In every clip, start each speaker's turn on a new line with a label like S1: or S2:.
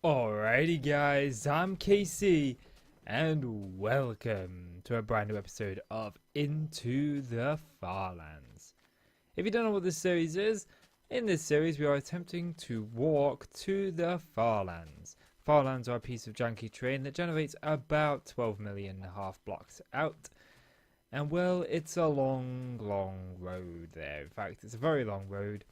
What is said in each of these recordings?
S1: Alrighty guys, I'm KC and welcome to a brand new episode of Into the Farlands. If you don't know what this series is, in this series we are attempting to walk to the Farlands. Farlands are a piece of janky terrain that generates about 12 million and a half blocks out. And well, it's a long road there. In fact, it's a very long road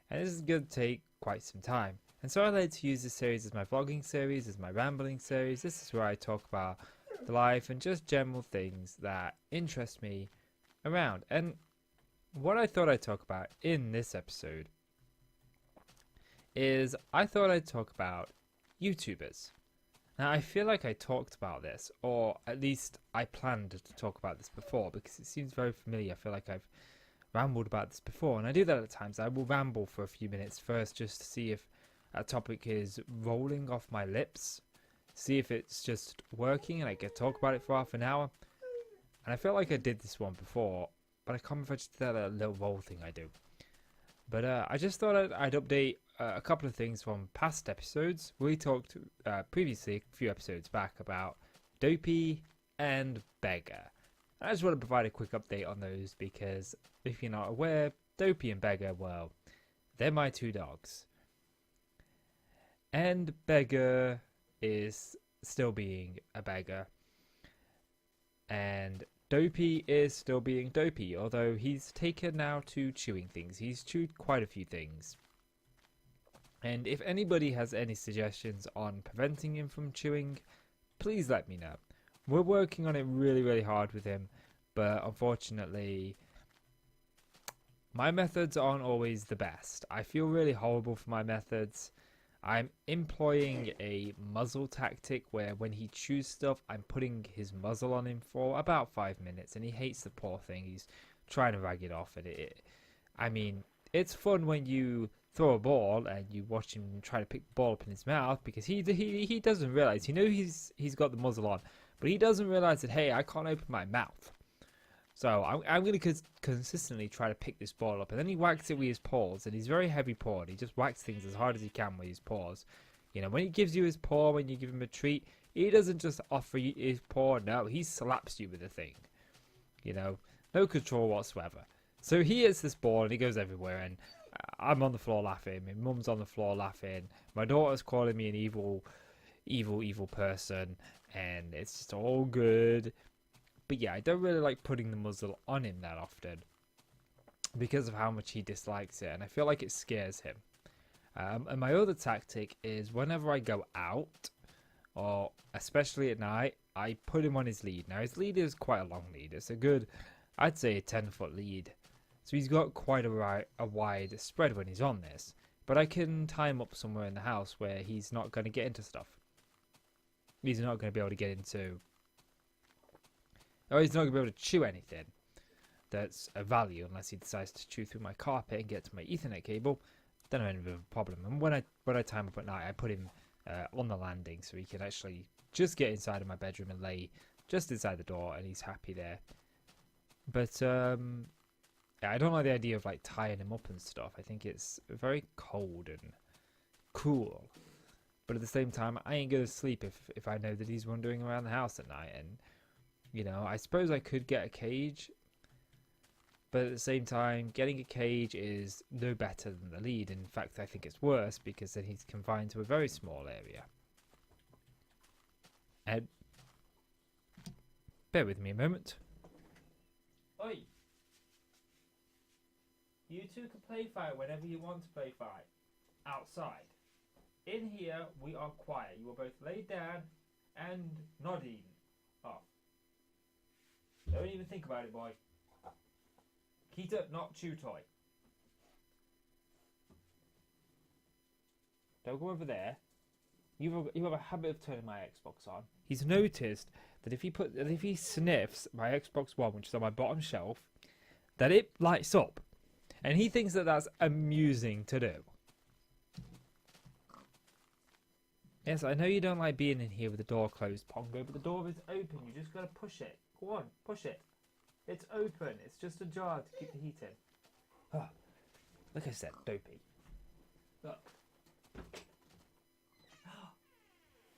S1: and this is going to take quite some time. And so I like to use this series as my vlogging series, as my rambling series. This is where I talk about the life and just general things that interest me around. And what I thought I'd talk about in this episode is I thought I'd talk about YouTubers. Now I feel like I talked about this, or at least I planned to talk about this before because it seems very familiar. I feel like I've rambled about this before, and I do that at times. I will ramble for a few minutes first just to see if a topic is rolling off my lips, see if it's just working and I can talk about it for half an hour. And I felt like I did this one before, but I can't remember if I just did that little roll thing I do. But I just thought I'd update a couple of things from past episodes. We talked previously, a few episodes back, about Dopey and Beggar. I just want to provide a quick update on those because if you're not aware, Dopey and Beggar, well, they're my two dogs. And Beggar is still being a beggar. And Dopey is still being Dopey, although he's taken now to chewing things. He's chewed quite a few things. And if anybody has any suggestions on preventing him from chewing, please let me know. We're working on it really hard with him, but unfortunately my methods aren't always the best. I feel really horrible for my methods. I'm employing a muzzle tactic where when he chews stuff, I'm putting his muzzle on him for about 5 minutes, and he hates the poor thing. He's trying to rag it off, and I mean, it's fun when you throw a ball and you watch him try to pick the ball up in his mouth because he doesn't realize. He's got the muzzle on, but he doesn't realize that, hey, I can't open my mouth. So I'm going to consistently try to pick this ball up. And then he whacks it with his paws. And he's very heavy pawed. He just whacks things as hard as he can with his paws. You know, when he gives you his paw, when you give him a treat, he doesn't just offer you his paw. No, he slaps you with the thing. You know, no control whatsoever. So he hits this ball and he goes everywhere. And I'm on the floor laughing. My mum's on the floor laughing. My daughter's calling me an evil person. And it's just all good. But yeah, I don't really like putting the muzzle on him that often because of how much he dislikes it, and I feel like it scares him. And my other tactic is whenever I go out, or especially at night, I put him on his lead. Now his lead is quite a long lead. It's a good, I'd say, a 10-foot lead. So he's got quite a wide spread when he's on this. But I can tie him up somewhere in the house where he's not going to get into stuff. He's not going to be able to get into... Or he's not going to be able to chew anything that's of value unless he decides to chew through my carpet and get to my Ethernet cable. Then I'm in a bit of a problem. And when I tie him up at night, I put him on the landing so he can actually just get inside of my bedroom and lay just inside the door, and he's happy there. But yeah, I don't like the idea of like tying him up and stuff. I think it's very cold and cool. But at the same time, I ain't gonna sleep if I know that he's wandering around the house at night. And you know, I suppose I could get a cage, but at the same time, getting a cage is no better than the lead. In fact, I think it's worse because then he's confined to a very small area. And bear with me a moment. Oi! You two can play fight whenever you want to play fight. Outside. In here, we are quiet. You are both laid down and nodding off. Don't even think about it, boy. Kita, not chew toy. Don't go over there. You have a habit of turning my Xbox on. He's noticed that if he sniffs my Xbox One, which is on my bottom shelf, that it lights up, and he thinks that that's amusing to do. Yes, I know you don't like being in here with the door closed, Pongo, but the door is open. You just gotta push it. Go on, push it. It's open. It's just ajar to keep the heat in. Oh, like I said, Dopey. Look.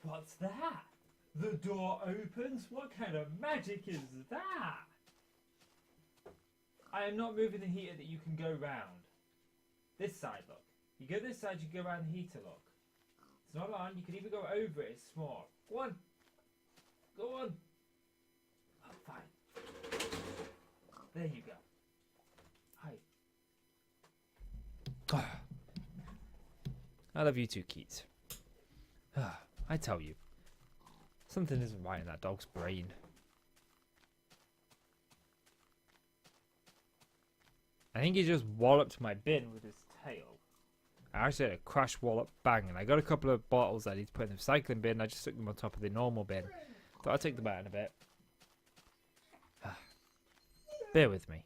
S1: What's that? The door opens? What kind of magic is that? I am not moving the heater that you can go round. This side, look. You go this side, you go around the heater, look. It's not on, you can even go over it, it's small. Go on. Go on. Oh, fine. There you go. Hi. I love you too, Keats. I tell you, something isn't right in that dog's brain. I think he just walloped my bin with his tail. I actually had a crash wallop bang, and I got a couple of bottles that I need to put in the recycling bin. I just took them on top of the normal bin. Thought I'd take them out in a bit. Bear with me.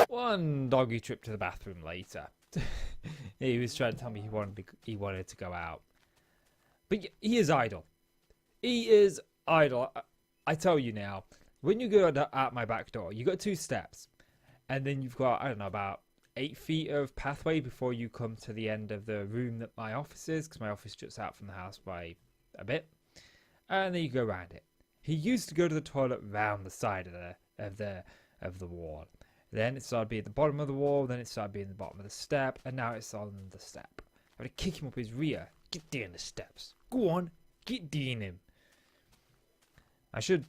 S1: One doggy trip to the bathroom later. He was trying to tell me he wanted to go out. But he is idle. He is idle. I tell you now, when you go out my back door, you got 2 steps. And then you've got, I don't know, about 8 feet of pathway before you come to the end of the room that my office is, because my office juts out from the house by a bit. And then you go around it. He used to go to the toilet round the side of the wall. Then it started being at the bottom of the wall, then it started being at the bottom of the step, and now it's on the step. I had to kick him up his rear. Get down the steps. Go on, get down him. I should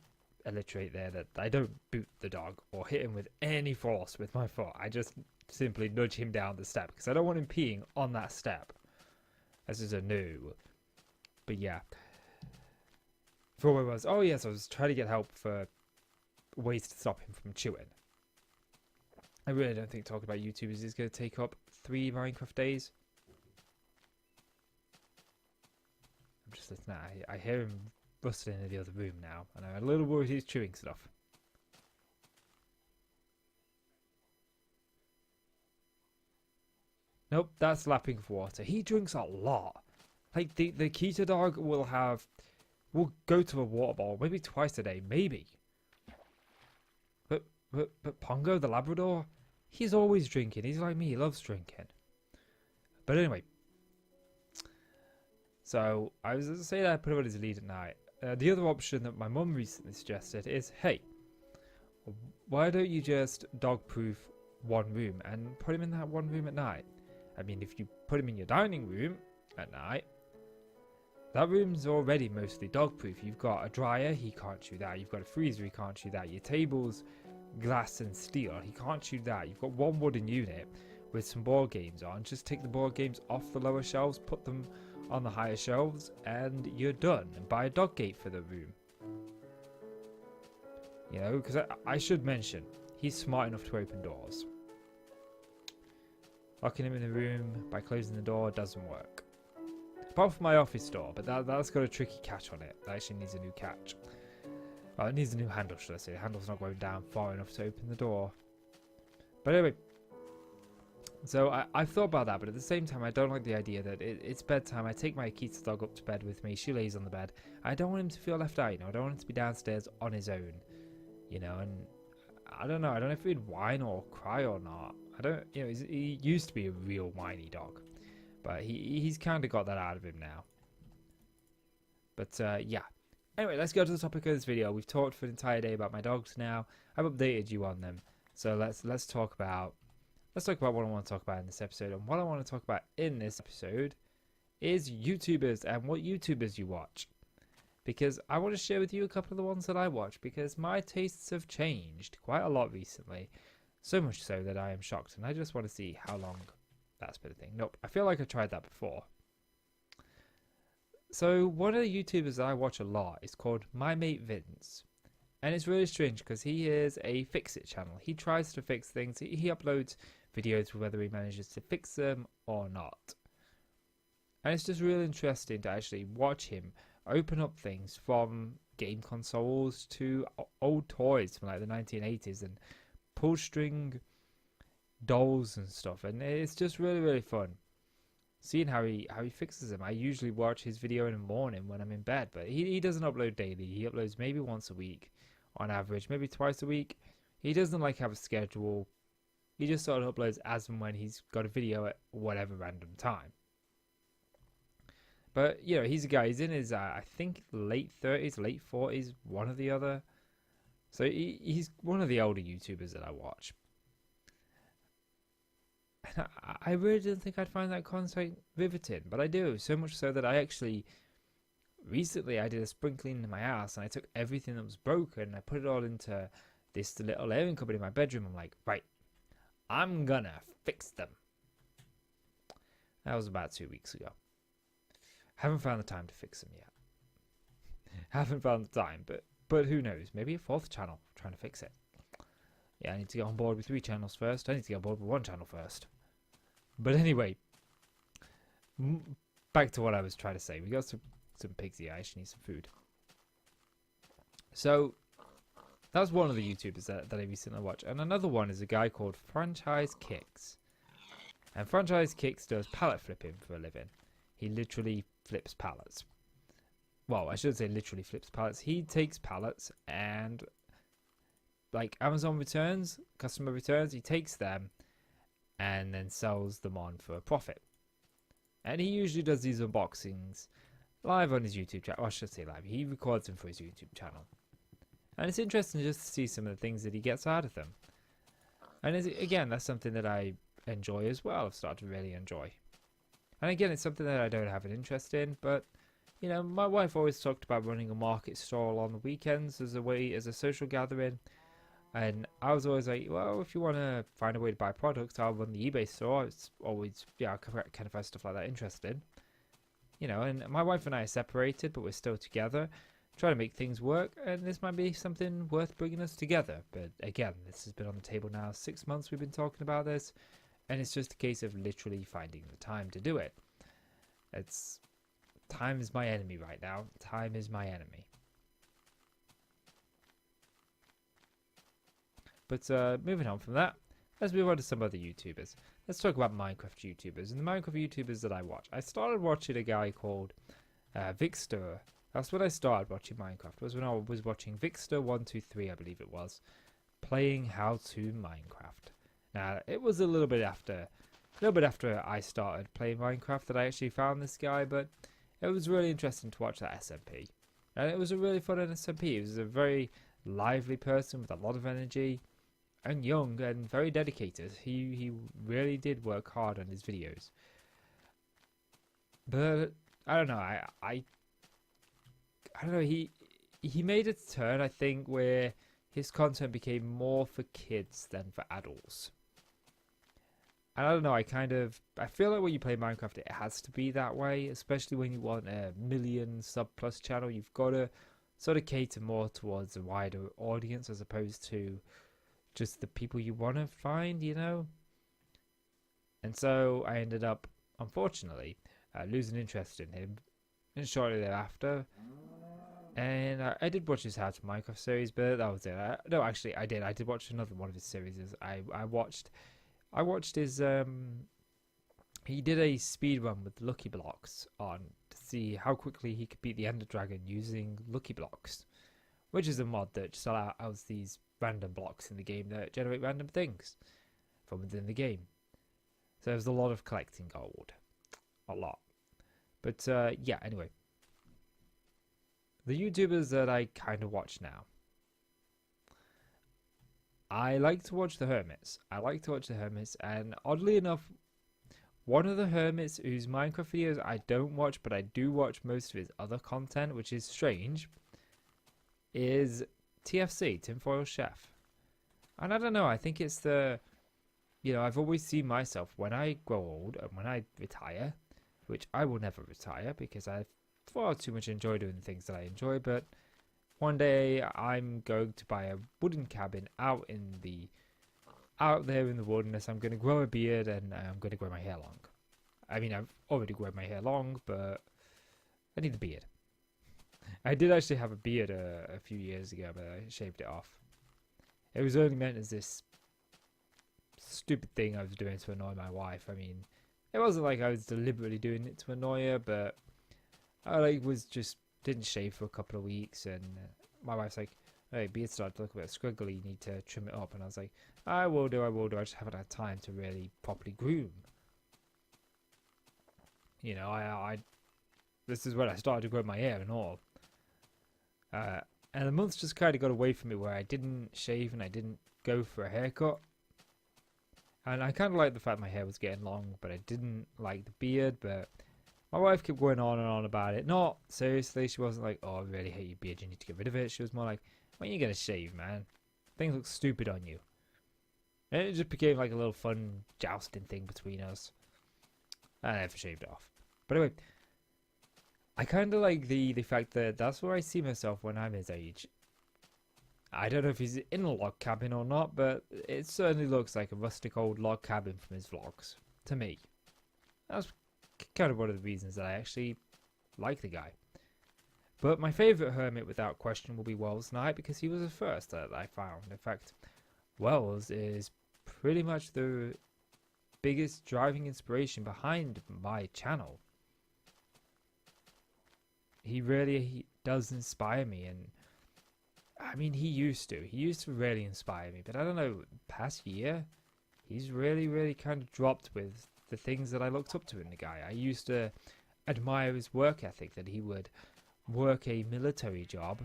S1: alliterate there that I don't boot the dog or hit him with any force with my foot. I just simply nudge him down the step because I don't want him peeing on that step. This is a no. But yeah. For what it was, oh yes, I was trying to get help for ways to stop him from chewing. I really don't think talking about YouTubers is going to take up 3 Minecraft days. I'm just listening. I hear him rustling in the other room now, and I'm a little worried he's chewing stuff. Nope, that's lapping of water. He drinks a lot. Like the Keto dog will go to a water bowl maybe twice a day, maybe. But Pongo the Labrador, he's always drinking. He's like me, he loves drinking. But anyway, so I was saying that I put him on his lead at night. The other option that my mum recently suggested is, hey, why don't you just dog-proof one room and put him in that one room at night? I mean, if you put him in your dining room at night, that room's already mostly dog-proof. You've got a dryer, he can't chew that. You've got a freezer, he can't chew that. Your table's glass and steel, he can't chew that. You've got one wooden unit with some board games on. Just take the board games off the lower shelves, put them on the higher shelves, and you're done. And buy a dog gate for the room. You know, because I should mention, he's smart enough to open doors. Locking him in the room by closing the door doesn't work. Apart from my office door, but that's got a tricky catch on it. That actually needs a new catch. Well, it needs a new handle, should I say. The handle's not going down far enough to open the door. But anyway, so I've thought about that, but at the same time, I don't like the idea that it's bedtime. I take my Akita dog up to bed with me. She lays on the bed. I don't want him to feel left out, you know. I don't want him to be downstairs on his own, you know. And I don't know. I don't know if he'd whine or cry or not. I don't, you know, he used to be a real whiny dog, but he's kind of got that out of him now. But yeah. Anyway, let's go to the topic of this video. We've talked for an entire day about my dogs now. I've updated you on them. So let's talk about what I want to talk about in this episode. And what I want to talk about in this episode is YouTubers and what YouTubers you watch. Because I want to share with you a couple of the ones that I watch, because my tastes have changed quite a lot recently. So much so that I am shocked, and I just want to see how long that's been a thing. Nope, I feel like I tried that before. So one of the YouTubers that I watch a lot is called My Mate Vince. And it's really strange because he is a fix-it channel. He tries to fix things. He uploads videos whether he manages to fix them or not. And it's just really interesting to actually watch him open up things from game consoles to old toys from like the 1980s and pull string dolls and stuff. And it's just really, really fun seeing how he fixes them. I usually watch his video in the morning when I'm in bed, but he doesn't upload daily. He uploads maybe once a week on average, maybe twice a week. He doesn't like have a schedule. He just sort of uploads as and when he's got a video at whatever random time. But you know, he's a guy. He's in his I think late 30s, late 40s, one or the other. So he's one of the older YouTubers that I watch. And I really didn't think I'd find that content riveting, but I do. So much so that I actually recently I did a spring clean in my house and I took everything that was broken and I put it all into this little airing cupboard in my bedroom. I'm like, right, I'm gonna fix them. That was about 2 weeks ago. Haven't found the time to fix them yet. Haven't found the time, but who knows? Maybe a fourth channel trying to fix it. Yeah, I need to get on board with 3 channels first. I need to get on board with 1 channel first. But anyway, back to what I was trying to say. We got some pigs here. I actually need some food. So that was one of the YouTubers that I recently watched. And another one is a guy called Franchise Kicks. And Franchise Kicks does pallet flipping for a living. He literally flips pallets. Well, I should say literally flips pallets. He takes pallets and like Amazon returns, customer returns, he takes them and then sells them on for a profit. And he usually does these unboxings live on his YouTube channel. I should say live. He records them for his YouTube channel. And it's interesting just to see some of the things that he gets out of them. And again, that's something that I enjoy as well. I've started to really enjoy. And again, it's something that I don't have an interest in, but you know, my wife always talked about running a market stall on the weekends as a social gathering. And I was always like, well, if you want to find a way to buy products, I'll run the eBay store. It's always, yeah, I kind of find stuff like that interesting. You know, and my wife and I are separated, but we're still together, trying to make things work. And this might be something worth bringing us together. But again, this has been on the table now 6 months we've been talking about this. And it's just a case of literally finding the time to do it. Time is my enemy right now. Time is my enemy. But moving on from that, let's move on to some other YouTubers. Let's talk about Minecraft YouTubers. And the Minecraft YouTubers that I watch. I started watching a guy called Vixter. That's when I started watching Minecraft. Was when I was watching Vixter123, I believe it was, playing How to Minecraft. Now it was a little bit after I started playing Minecraft that I actually found this guy, but it was really interesting to watch that SMP. And it was a really fun SMP. He was a very lively person with a lot of energy and young and very dedicated. He really did work hard on his videos. But I don't know, I don't know, he made a turn, I think, where his content became more for kids than for adults. And I don't know, I feel like when you play Minecraft, it has to be that way, especially when you want a million sub plus channel. You've got to sort of cater more towards a wider audience as opposed to just the people you want to find, you know? And so I ended up, unfortunately, losing interest in him and shortly thereafter. And I did watch his How to Minecraft series, but that was it. No, actually, I did. I did watch another one of his series. I watched his he did a speed run with Lucky Blocks on to see how quickly he could beat the Ender Dragon using Lucky Blocks, which is a mod that just allows these random blocks in the game that generate random things from within the game. So there's a lot of collecting gold, a lot. But yeah, anyway, the YouTubers that I kind of watch now. I like to watch the Hermits. And oddly enough, one of the Hermits whose Minecraft videos I don't watch, but I do watch most of his other content, which is strange, is TFC, Tinfoil Chef. And I don't know, I think it's I've always seen myself when I grow old and when I retire, which I will never retire because I far too much enjoy doing the things that I enjoy, but one day I'm going to buy a wooden cabin out there in the wilderness. I'm going to grow a beard and I'm going to grow my hair long. I mean, I've already grown my hair long, but I need the beard. I did actually have a beard a few years ago, but I shaved it off. It was only meant as this stupid thing I was doing to annoy my wife. I mean, it wasn't like I was deliberately doing it to annoy her, but I didn't shave for a couple of weeks, and my wife's like, hey, beard started to look a bit squiggly, you need to trim it up. And I was like, I will do, I just haven't had time to really properly groom. You know, this is when I started to grow my hair and all. Uh, and the months just kind of got away from me where I didn't shave and I didn't go for a haircut. And I kind of liked the fact my hair was getting long, but I didn't like the beard. But my wife kept going on and on about it. Not seriously, she wasn't like, oh, I really hate your beard, you need to get rid of it. She was more like, when are you going to shave, man? Things look stupid on you. And it just became like a little fun jousting thing between us. And I never shaved it off. But anyway, I kind of like the fact that that's where I see myself when I'm his age. I don't know if he's in a log cabin or not, but it certainly looks like a rustic old log cabin from his vlogs, to me. That's kind of one of the reasons that I actually like the guy. But my favourite hermit, without question, will be Wells Knight, because he was the first that I found. In fact, Wells is pretty much the biggest driving inspiration behind my channel. He really does inspire me, and I mean, he used to really inspire me, but I don't know, past year, he's really kind of dropped with the things that I looked up to in the guy. I used to admire his work ethic, that he would work a military job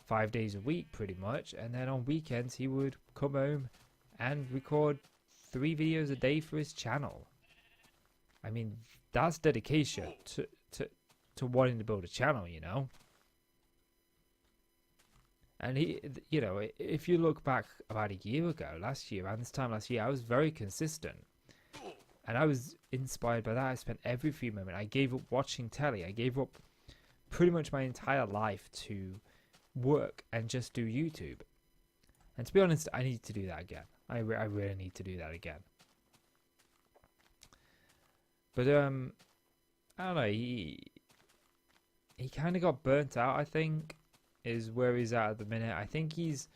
S1: 5 days a week pretty much, and then on weekends he would come home and record 3 videos a day for his channel. I mean, that's dedication to wanting to build a channel, you know. And he, you know, if you look back about a year ago, last year, around this time last year, I was very consistent. And I was inspired by that. I spent every free moment. I gave up watching telly. I gave up pretty much my entire life to work and just do YouTube. And to be honest, I need to do that again. I really need to do that again. But, I don't know, he kind of got burnt out, I think, is where he's at the minute. I think he's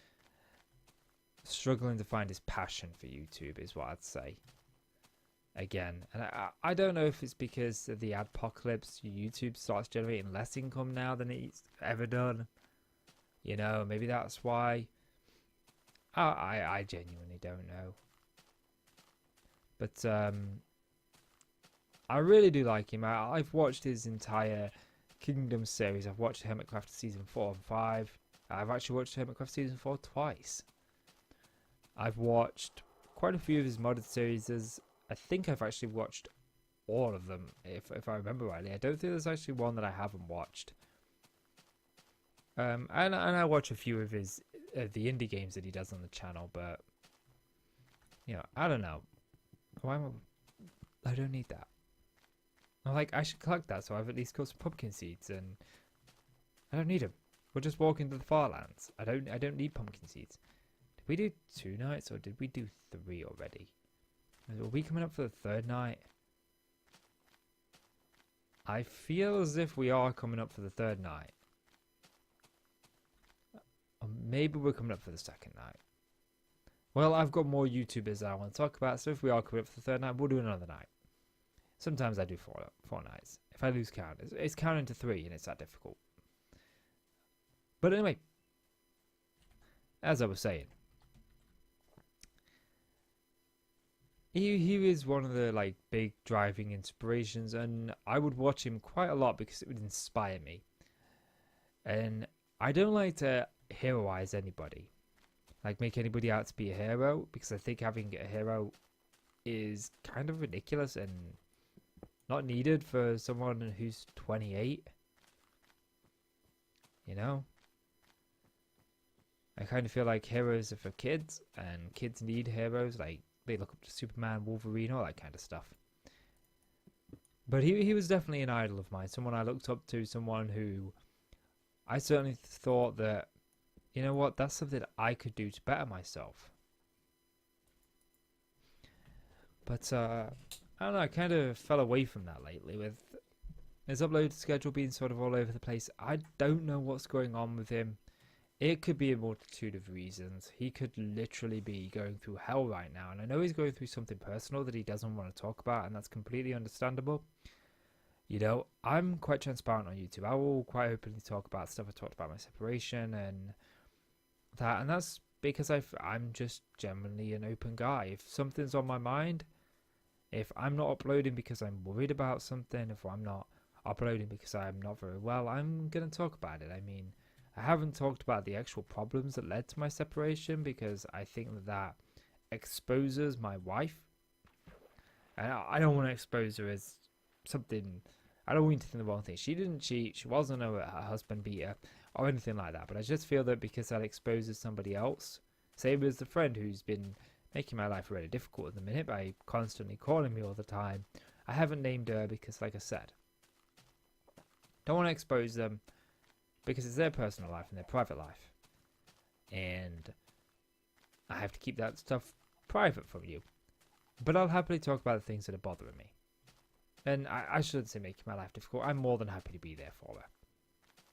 S1: struggling to find his passion for YouTube, is what I'd say. Again, and I don't know if it's because of the adpocalypse, YouTube starts generating less income now than it's ever done. You know, maybe that's why. I genuinely don't know. But I really do like him. I've watched his entire Kingdom series. I've watched Hermitcraft season 4 and 5. I've actually watched Hermitcraft season 4 twice. I've watched quite a few of his modded series. I think I've actually watched all of them, if I remember rightly. I don't think there's actually one that I haven't watched. And I watch a few of his the indie games that he does on the channel, but you know, I don't know. I don't need that. I'm like, I should collect that so I've at least got some pumpkin seeds, and I don't need them. We'll just walk into the farlands. I don't need pumpkin seeds. Did we do 2 nights or did we do 3 already? Are we coming up for the 3rd night? I feel as if we are coming up for the 3rd night. Or maybe we're coming up for the 2nd night. Well, I've got more YouTubers that I want to talk about, so if we are coming up for the 3rd night, we'll do another night. Sometimes I do 4 nights. If I lose count, it's counting to 3 and it's that difficult. But anyway, as I was saying, he is one of the like big driving inspirations, and I would watch him quite a lot because it would inspire me. And I don't like to heroize anybody, like make anybody out to be a hero, because I think having a hero is kind of ridiculous and not needed for someone who's 28. You know? I kind of feel like heroes are for kids, and kids need heroes. Like, they look up to Superman, Wolverine, all that kind of stuff. But he was definitely an idol of mine, someone I looked up to, someone who I certainly thought that, you know what, that's something that I could do to better myself. But, I don't know, I kind of fell away from that lately with his upload schedule being sort of all over the place. I don't know what's going on with him. It could be a multitude of reasons. He could literally be going through hell right now. And I know he's going through something personal that he doesn't want to talk about, and that's completely understandable. You know, I'm quite transparent on YouTube. I will quite openly talk about stuff. I talked about my separation and that. And that's because I'm just generally an open guy. If something's on my mind, if I'm not uploading because I'm worried about something, if I'm not uploading because I'm not very well, I'm going to talk about it. I mean, I haven't talked about the actual problems that led to my separation because I think that exposes my wife. And I don't want to expose her as something. I don't want you to think the wrong thing. She didn't cheat. She wasn't her husband beater or anything like that. But I just feel that because that exposes somebody else, same as the friend who's been making my life really difficult at the minute by constantly calling me all the time. I haven't named her because, like I said, don't want to expose them because it's their personal life and their private life. And I have to keep that stuff private from you. But I'll happily talk about the things that are bothering me. And I shouldn't say making my life difficult. I'm more than happy to be there for her.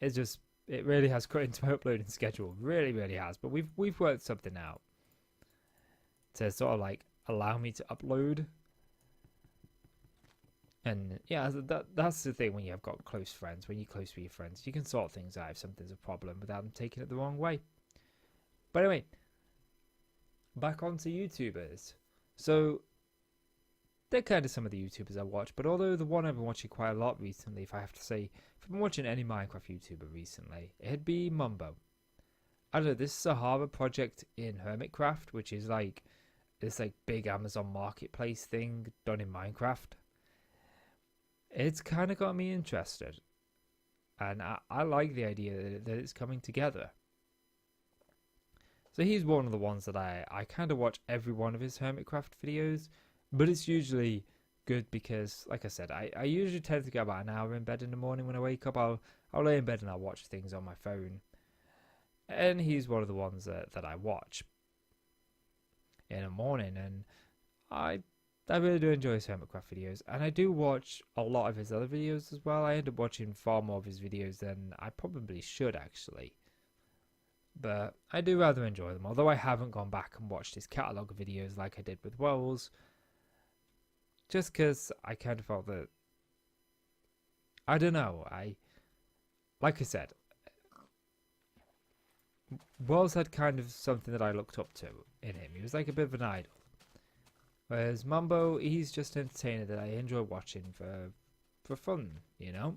S1: It's just, it really has cut into my uploading schedule. Really, really has. But we've worked something out to sort of like allow me to upload. And yeah, that's the thing when you've got close friends. When you're close with your friends, you can sort things out if something's a problem without them taking it the wrong way. But anyway, back onto YouTubers. So they're kind of some of the YouTubers I watch, but although the one I've been watching quite a lot recently, if I have to say, if I've been watching any Minecraft YouTuber recently, it'd be Mumbo. I don't know, this Sahara project in Hermitcraft, which is like this like big Amazon marketplace thing done in Minecraft. It's kind of got me interested, and I like the idea that it's coming together. So he's one of the ones that I kind of watch every one of his Hermitcraft videos. But it's usually good because, like I said, I usually tend to go about an hour in bed in the morning when I wake up. I'll lay in bed and I'll watch things on my phone. And he's one of the ones that I watch in the morning. And I really do enjoy his Hermitcraft videos. And I do watch a lot of his other videos as well. I end up watching far more of his videos than I probably should, actually. But I do rather enjoy them. Although I haven't gone back and watched his catalogue of videos like I did with Wells. Just because I kind of felt that, I don't know, like I said, Wells had kind of something that I looked up to in him. He was like a bit of an idol. Whereas Mumbo, he's just an entertainer that I enjoy watching for fun, you know?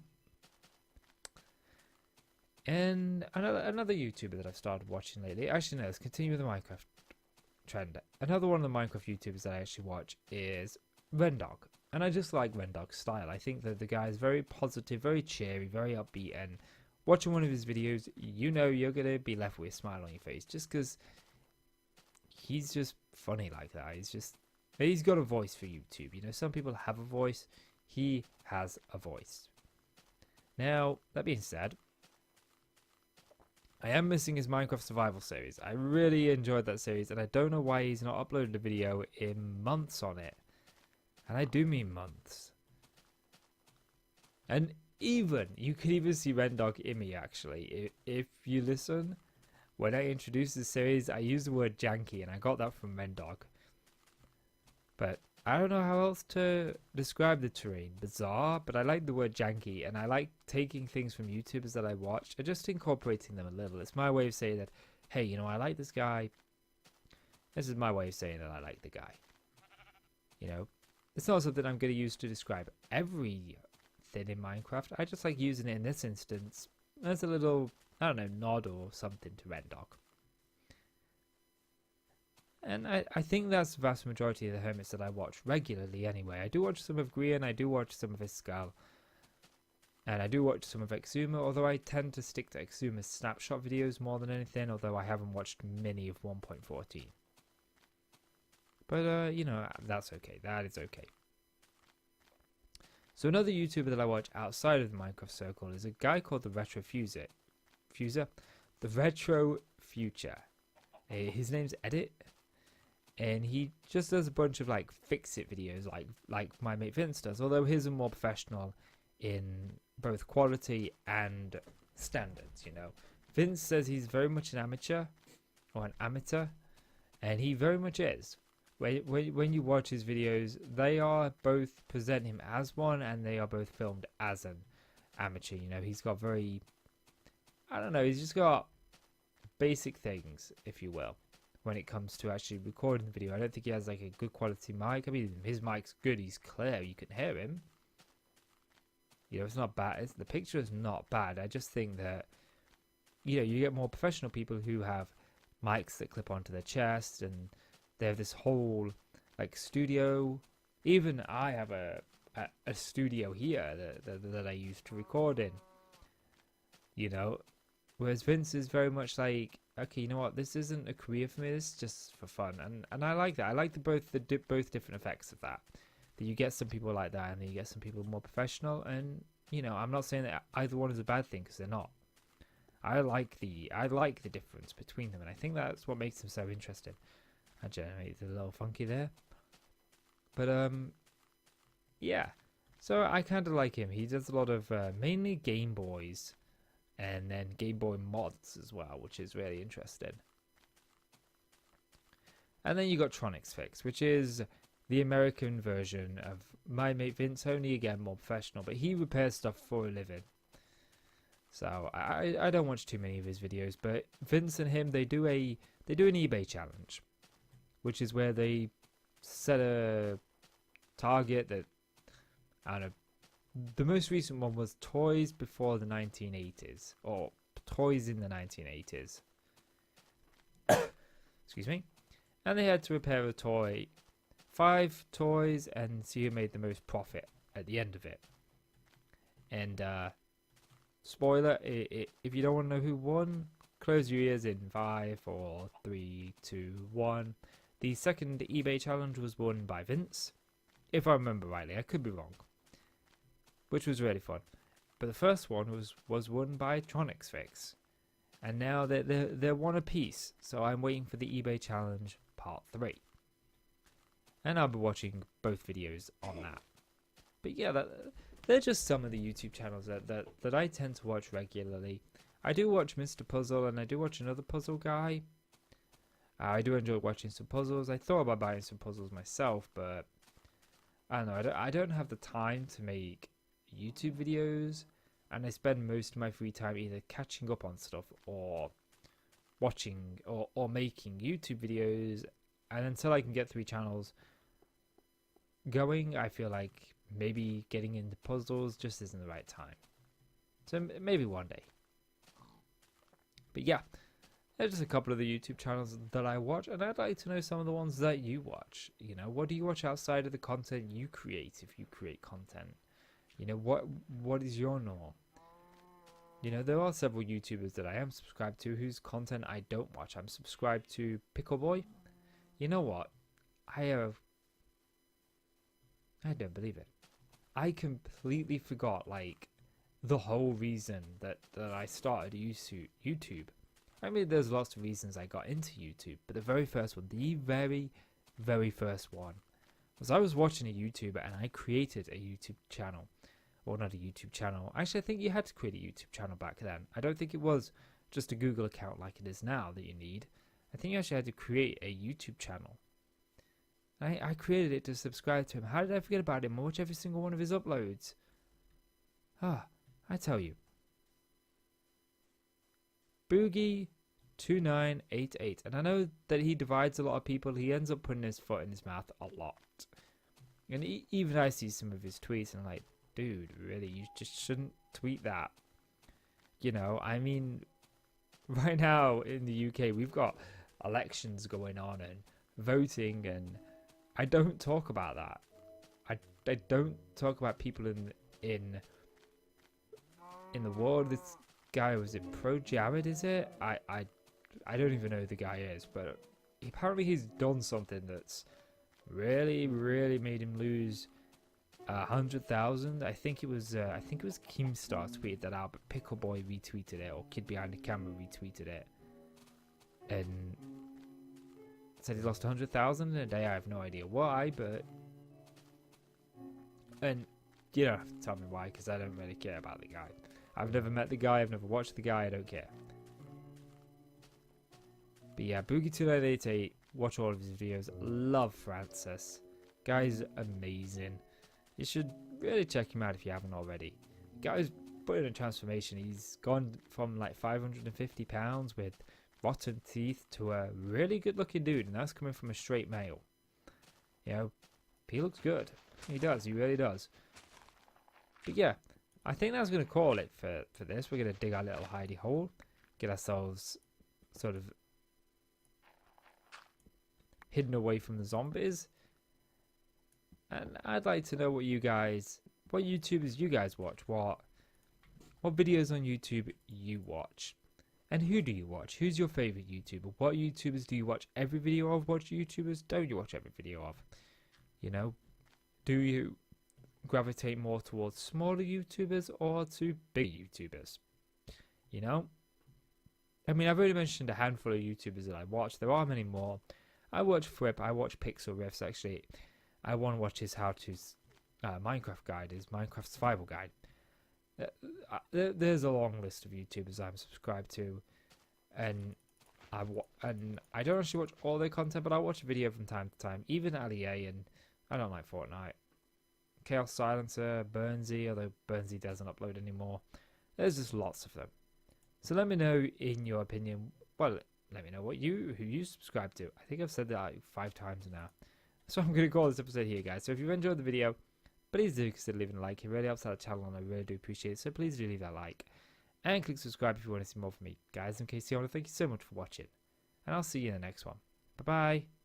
S1: And another YouTuber that I've started watching lately, actually no, let's continue with the Minecraft trend. Another one of the Minecraft YouTubers that I actually watch is Rendog, and I just like Rendog's style. I think that the guy is very positive, very cheery, very upbeat, and watching one of his videos, you know you're gonna be left with a smile on your face just because he's just funny like that. He's got a voice for YouTube. You know, some people have a voice. He has a voice. Now, that being said, I am missing his Minecraft Survival series. I really enjoyed that series, and I don't know why he's not uploaded a video in months on it. And I do mean months. And even, you can even see Rendog in me actually. If you listen, when I introduced the series, I used the word janky, and I got that from Rendog. But I don't know how else to describe the terrain. Bizarre, but I like the word janky, and I like taking things from YouTubers that I watch and just incorporating them a little. It's my way of saying that, hey, you know, I like this guy. This is my way of saying that I like the guy. You know? It's not something I'm going to use to describe everything in Minecraft. I just like using it in this instance as a little, I don't know, nod or something to Rendog. And I think that's the vast majority of the hermits that I watch regularly anyway. I do watch some of Grian, I do watch some of his Skull, and I do watch some of Exuma, although I tend to stick to Exuma's snapshot videos more than anything, although I haven't watched many of 1.14. But, you know, that's okay. That is okay. So another YouTuber that I watch outside of the Minecraft circle is a guy called the Retro Fuser. The Retro Future. His name's Edit. And he just does a bunch of like fix-it videos like my mate Vince does. Although his are more professional in both quality and standards, you know. Vince says he's very much an amateur. And he very much is. When you watch his videos, they are both present him as one, and they are both filmed as an amateur. You know, he's got very, I don't know, he's just got basic things, if you will, when it comes to actually recording the video. I don't think he has like a good quality mic. I mean, his mic's good, he's clear, you can hear him. You know, it's not bad. The picture is not bad. I just think that, you know, you get more professional people who have mics that clip onto their chest, and they have this whole like studio. Even I have a studio here that I use to record in. You know, whereas Vince is very much like, okay, you know what, this isn't a career for me. This is just for fun, and I like that. I like both different effects of that. That you get some people like that, and then you get some people more professional. And you know, I'm not saying that either one is a bad thing, because they're not. I like the difference between them, and I think that's what makes them so interesting. I generated a little funky there, but yeah. So I kind of like him. He does a lot of mainly Game Boys, and then Game Boy mods as well, which is really interesting. And then you got Tronics Fix, which is the American version of my mate Vince, only again more professional, but he repairs stuff for a living. So I don't watch too many of his videos, but Vince and him, they do an eBay challenge, which is where they set a target that, I don't know, the most recent one was toys before the 1980s, or toys in the 1980s. Excuse me. And they had to repair a toy, 5 toys, and see who made the most profit at the end of it. And spoiler, if you don't want to know who won, close your ears in 5, 4, 3, 2, 1. The second eBay challenge was won by Vince, if I remember rightly. I could be wrong, which was really fun. But the first one was won by Tronics Fix, and now they're one apiece. So I'm waiting for the eBay challenge part 3, and I'll be watching both videos on that. But yeah, they're just some of the YouTube channels that I tend to watch regularly. I do watch Mr. Puzzle, and I do watch another puzzle guy. I do enjoy watching some puzzles. I thought about buying some puzzles myself, but I don't know. I don't have the time to make YouTube videos, and I spend most of my free time either catching up on stuff or watching or making YouTube videos. And until I can get 3 channels going, I feel like maybe getting into puzzles just isn't the right time. So maybe one day. But yeah, there's just a couple of the YouTube channels that I watch, and I'd like to know some of the ones that you watch. You know, what do you watch outside of the content you create, if you create content? You know, what is your norm? You know, there are several YouTubers that I am subscribed to whose content I don't watch. I'm subscribed to Pickle Boy. You know what? I don't believe it. I completely forgot, like, the whole reason that I started YouTube. I mean, there's lots of reasons I got into YouTube, but the very first one, the very, very first one, was I was watching a YouTuber and I created a YouTube channel. Or not a YouTube channel. Actually, I think you had to create a YouTube channel back then. I don't think it was just a Google account like it is now that you need. I think you actually had to create a YouTube channel. I created it to subscribe to him. How did I forget about him? I watch every single one of his uploads. I tell you. Boogie2988. And I know that he divides a lot of people. He ends up putting his foot in his mouth a lot. And even I see some of his tweets and I'm like, dude, really, you just shouldn't tweet that. You know, I mean, right now in the UK, we've got elections going on and voting, and I don't talk about that. I don't talk about people in the world. This guy, was it Pro Jared, is it? I don't even know who the guy is, but apparently he's done something that's really, really made him lose 100,000. I think it was Keemstar tweeted that out, but Pickle Boy retweeted it, or Kid Behind the Camera retweeted it, and said he lost 100,000 in a day. I have no idea why, but and you don't have to tell me why, because I don't really care about the guy. I've never met the guy. I've never watched the guy. I don't care. But yeah, Boogie2988. Watch all of his videos. Love Francis. Guy's amazing. You should really check him out if you haven't already. Guy's put in a transformation. He's gone from like 550 pounds with rotten teeth to a really good looking dude, and that's coming from a straight male. You know, he looks good. He does. He really does. But yeah, I think that's going to call it for this. We're going to dig our little hidey hole, get ourselves sort of hidden away from the zombies. And I'd like to know what YouTubers you guys watch, what videos on YouTube you watch, and who do you watch? Who's your favorite YouTuber? What YouTubers do you watch every video of? What YouTubers don't you watch every video of? You know, do you gravitate more towards smaller YouTubers or to big YouTubers? You know, I mean, I've already mentioned a handful of YouTubers that I watch. There are many more. I watch Flip. I watch Pixel Riffs. Actually, I want to watch his how-to Minecraft guide, his Minecraft survival guide. There's a long list of YouTubers I'm subscribed to, and I don't actually watch all their content, but I watch a video from time to time. Even Ali-A, and I don't like Fortnite. Chaos Silencer, Burnsy, although Burnsy doesn't upload anymore. There's just lots of them. So let me know in your opinion. Well, let me know who you subscribe to. I think I've said that like 5 times now. So I'm going to call this episode here, guys. So if you've enjoyed the video, please do consider leaving a like. It really helps out the channel, and I really do appreciate it. So please do leave that like. And click subscribe if you want to see more from me. Guys, in case you want to, thank you so much for watching. And I'll see you in the next one. Bye-bye.